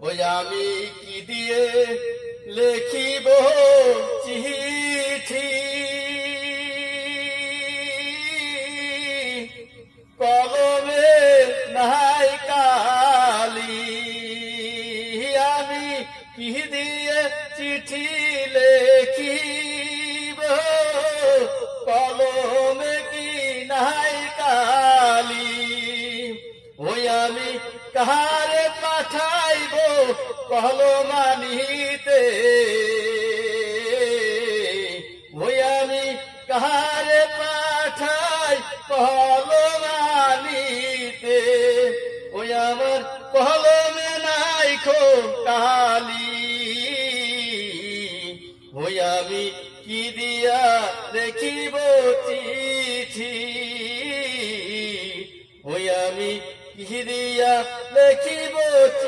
ওই আমি কি দিয়ে লেখিব চিঠি, কলমে নাই কালি। আমি কি দিয়ে চিঠি লেখিব, কলমে কি নাই কালি। ওই আমি কাহারে পাঠাইব কলমানিতে, ওই আমি কাহারে পাঠাই কলমানিতে। ওই আমার কলমে নাই খো কালি। ওই আমি কি দিয়া দেখিব চিঠি, ওই আমি কি দিয়া দেখিব চিঠি।